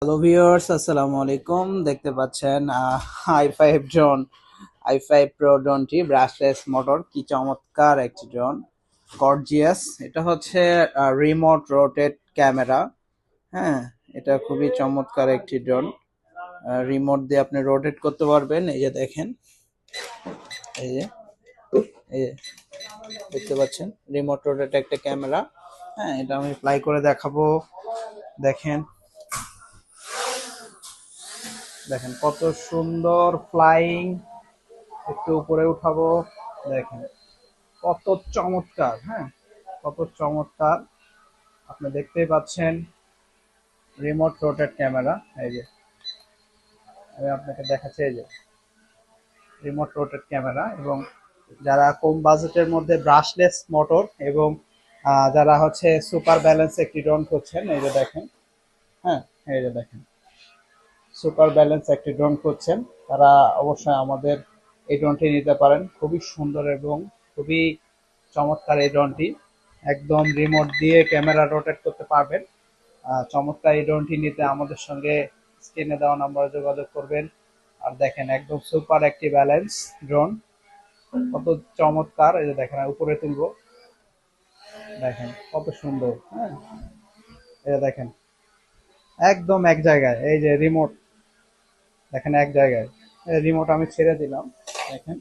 Hello viewers, আসসালামু আলাইকুম। দেখতে পাচ্ছেন i5 ড্রোন, i5 প্রো ড্রোনটি ব্রাশলেস মোটর, কি চমৎকার একটি ড্রোন, গর্জিয়াস। এটা হচ্ছে রিমোট রোটেট ক্যামেরা। হ্যাঁ, এটা খুবই চমৎকার একটি ড্রোন। রিমোট দিয়ে আপনি রোটেট করতে পারবেন। এই যে দেখেন, এই যে এই যে দেখতে পাচ্ছেন রিমোট রোটেট একটা ক্যামেরা। হ্যাঁ, এটা আমি ফ্লাই করে দেখাবো। দেখেন, দেখেন কত সুন্দর ফ্লাইং। একটু উপরে উঠাবো, দেখেন কত চমৎকার। হ্যাঁ, কত চমৎকার। আপনি দেখতেই পাচ্ছেন রিমোট রোটেট ক্যামেরা। এই যে আমি আপনাকে দেখাচ্ছি, এই যে রিমোট রোটেট ক্যামেরা। এবং যারা কম বাজেটের মধ্যে ব্রাশলেস মোটর এবং যারা হচ্ছে সুপার ব্যালেন্স একটি ড্রোন করছেন, এই যে দেখেন। হ্যাঁ, এই যে দেখেন সুপার ব্যালেন্স একটি ড্রোন করছেন, তারা অবশ্যই আমাদের এই ড্রোনটি নিতে পারেন। খুবই সুন্দর এবং খুবই চমৎকার এই ড্রোনটি। একদম রিমোট দিয়ে ক্যামেরা রোটেট করতে পারবেন। চমৎকার এই ড্রোনটি নিতে আমাদের সঙ্গে স্ক্রিনে দেওয়া নম্বরে যোগাযোগ করবেন। আর দেখেন একদম সুপার একটি ব্যালেন্স ড্রোন, কত চমৎকার। এই যে দেখেন, উপরে তুলবো, দেখেন কত সুন্দর। হ্যাঁ, এই যে দেখেন একদম এক জায়গায়। এই যে রিমোট, দেখেন এক জায়গায়। রিমোট আমি ছেড়ে দিলাম, দেখেন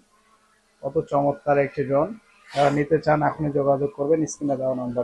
কত চমৎকার একটি ড্রোন। যারা নিতে চান এখনই যোগাযোগ করবেন স্ক্রিনে দেওয়া নম্বর।